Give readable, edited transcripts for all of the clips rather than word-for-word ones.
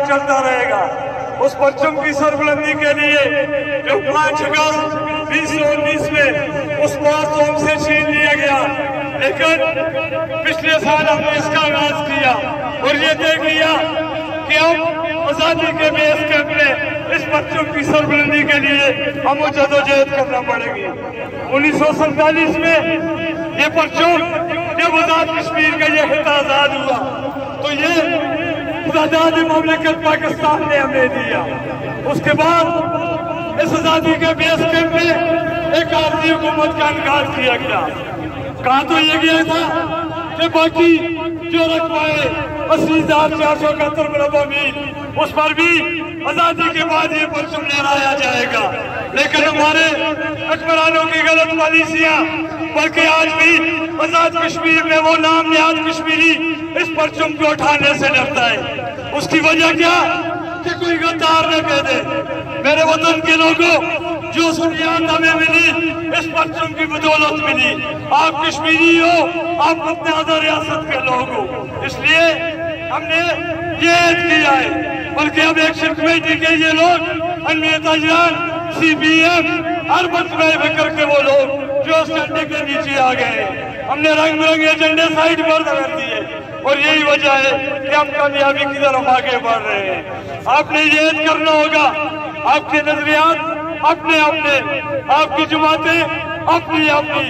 चलता रहेगा। उस परचम की सरबुलंदी के लिए जो 5 अगस्त 2019 में उस मासूम से छीन लिया गया, लेकिन पिछले साल हमने इसका आगाज किया और ये तय किया कि हम आजादी के बेस कैंप में इस परचम की सरबुलंदी के लिए हमें जदोजहद करना पड़ेगी। 1947 में ये परचम जब आजाद कश्मीर का ये खिता आजाद हुआ तो ये आजाद ममलिकत पाकिस्तान ने हमें दिया। उसके बाद इस आजादी के बेस कैंप में एक आरजी हुकूमत का इनकार किया गया। कहा तो ये गया था कि बाकी जो रकबाए 80,471 मरबा मील उस पर भी आजादी के बाद ये परचम लहराया जाएगा, लेकिन हमारे हुक्मरानों की गलत पॉलिसियां, बल्कि आज भी आजाद कश्मीर में वो नाम निहाद कश्मीरी इस परचम को उठाने से डरता है। उसकी वजह क्या कि कोई गद्दार न कह दे मेरे वतन के लोगों, जो सुनियात हमें मिली इस परचम की बदौलत मिली। आप कश्मीरी हो, आप अपने आधा रियासत के लोग हो, इसलिए हमने ये ऐद किया है। बल्कि अब एक्शन कमेटी के ये लोग अहमियत अजरान CPM हर मतबे करके वो लोग जो उस झंडे के नीचे आ गए, हमने रंग बिरंगे एजेंडे साइड पर कर दिए और यही वजह है कि हम कामयाबी की तरफ आगे बढ़ रहे हैं। आपने ये करना होगा, आपके नजरियात अपने अपने, आपकी जमातें अपनी अपनी,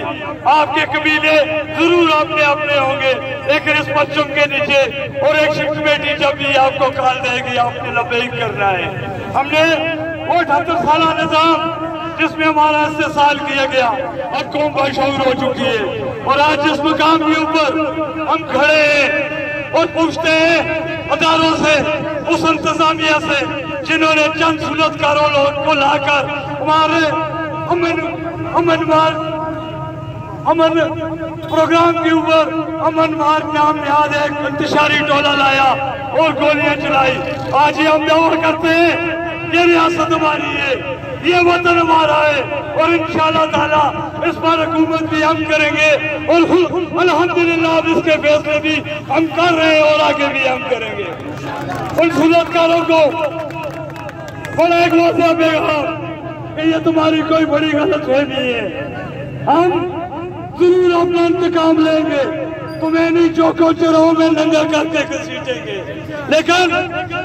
आपके कबीले जरूर अपने अपने होंगे, लेकिन इस परचम के नीचे और एक्शन कमेटी जब भी आपको कॉल देगी आपने लबैक करना है। हमने वो 78 साल निजाम जिसमें हमारा इस्तेसाल किया गया अब कौम बाशऊर हो चुकी है और आज जिस मुकाम के ऊपर हम खड़े हैं और पूछते हैं अदारों से, उस इंतजामिया से जिन्होंने चंद सुलतकारों को लाकर हमारे अमन प्रोग्राम के ऊपर अमन मार्च नाम निहाद एक इंतशारी टोला लाया और गोलियां चलाई। आज ही हम दावा करते हैं ये रियासत हमारी है, ये वतन हमारा है और इंशाअल्लाह ताला इस पर हुकूमत भी हम करेंगे और अल्हम्दुलिल्लाह अब इसके फैसले भी हम कर रहे हैं और आगे भी हम करेंगे। उन सुलतकारों को बड़ा एक वादा पैगाम कि ये तुम्हारी कोई बड़ी गलतफहमी है, हम जरूर अपना इंतकाम लेंगे, तुम्हें नहीं चौकों चौराहों में नंगा करके घसीटेंगे। लेकिन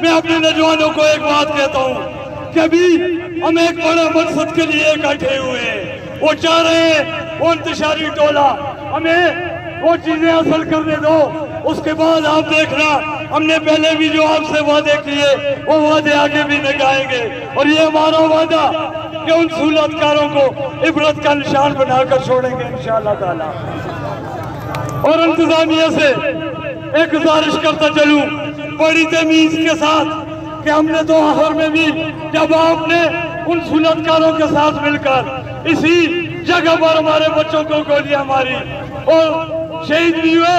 मैं अपने नौजवानों को एक बात कहता हूँ कि अभी हम एक बड़े मकसद के लिए इकट्ठे हुए हैं। वो चाह रहे हैं वो इंतशारी टोला, हमें वो चीजें हासिल करने दो, उसके बाद आप देखना हमने पहले भी जो आपसे वादे किए वो वादे आगे भी निभाएंगे और ये हमारा वादा कि उन सुलतकारों को इबरत का निशान बनाकर छोड़ेंगे इंशाअल्लाह ताला। और इंतजामिया से एक गुजारिश करता चलूं बड़ी तमीज के साथ कि हमने तो आखिर में भी जब आपने उन सुलतकारों के साथ मिलकर इसी जगह पर हमारे बच्चों को गोलियां मारी और शहीद भी हुए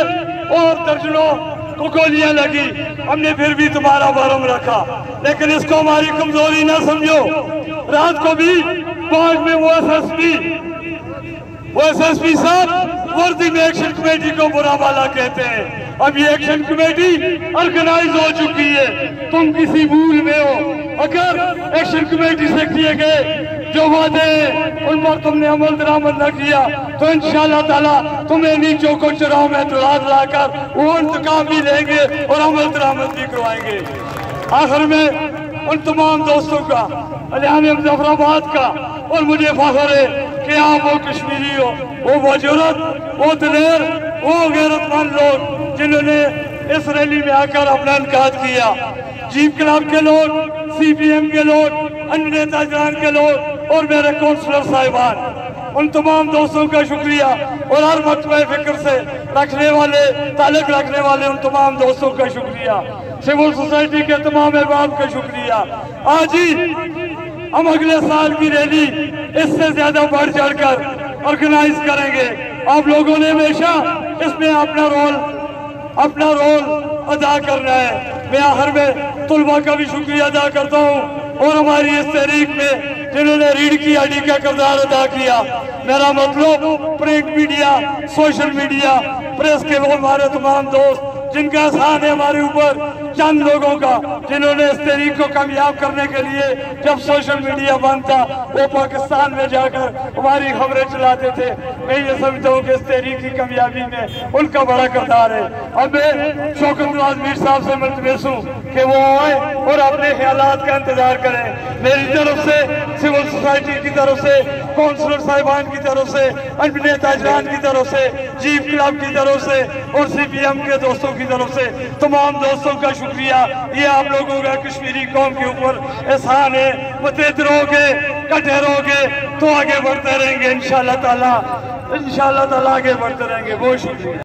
और दर्जनों को गोलियां लगी, हमने फिर भी तुम्हारा भरम रखा, लेकिन इसको हमारी कमजोरी ना समझो। रात को भी बाद में वो एसएसपी साहब वर्दी में एक्शन कमेटी को बुरा वाला कहते हैं। अब ये एक्शन कमेटी ऑर्गेनाइज हो चुकी है, तुम किसी भूल में हो। अगर एक्शन कमेटी से किए गए जो वादे उन पर तुमने अमल दरामद न किया तो इंशाअल्लाह ताला तुम्हें नहीं चौकों चौराहों में लाकर वो इंतकाम भी लेंगे और अमल दरामद भी करवाएंगे। आखिर में उन तमाम दोस्तों का, अलियान मुजफ्फराबाद का और मुझे फख्र है कि आप वो कश्मीरी हो, वो बजुर्ग, वो दिलेर, वो गैरतमंद लोग जिन्होंने इस रैली में आकर अपना इनकाद किया। जीप क्लब के लोग, CPM के लोग, अन्य नेता जान के लोग और मेरे काउंसलर साहिबान, उन तमाम दोस्तों का शुक्रिया और हर मकतबे फिक्र से रखने वाले, ताल्लुक रखने वाले उन तमाम दोस्तों का शुक्रिया, सिविल सोसाइटी के तमाम अहबाब का शुक्रिया। आज ही हम अगले साल की रैली इससे ज्यादा बढ़ चढ़कर ऑर्गेनाइज करेंगे। आप लोगों ने हमेशा इसमें अपना रोल अदा करना है। मैं आखिर में तुलबा का भी शुक्रिया अदा करता हूँ और हमारी इस तहरीक में जिन्होंने रीढ़ की हड्डी का किरदार अदा किया। मेरा मतलब print media, social media, press के वो हमारे तमाम दोस्त जिनका एहसान है हमारे ऊपर, चंद लोगों का, जिन्होंने इस तहरीक को कामयाब करने के लिए जब सोशल मीडिया बंद था वो पाकिस्तान में जाकर हमारी खबरें चलाते थे। मैं ये समझता हूँ कि इस तहरीक की कामयाबी में उनका बड़ा किरदार है। अब मैं शौकत नवाज मीर साहब से मुल्तमस हूँ कि वो आए और अपने ख्यालात का इंतजार करें। मेरी तरफ से, सिविल सोसाइटी की तरफ से, काउंसलर साहिबान की तरफ से, अन्य ताजरान की तरफ से, जीप क्लब की तरफ से और CPM के दोस्तों की तरफ से तमाम दोस्तों का शुक्रिया। ये आप लोगों का कश्मीरी कौम के ऊपर एहसान है। मुत्तहिद रहोगे, इकट्ठे रहोगे तो आगे बढ़ते रहेंगे इंशाअल्लाह ताला, इंशाअल्लाह ताला आगे बढ़ते रहेंगे। बहुत शुक्रिया।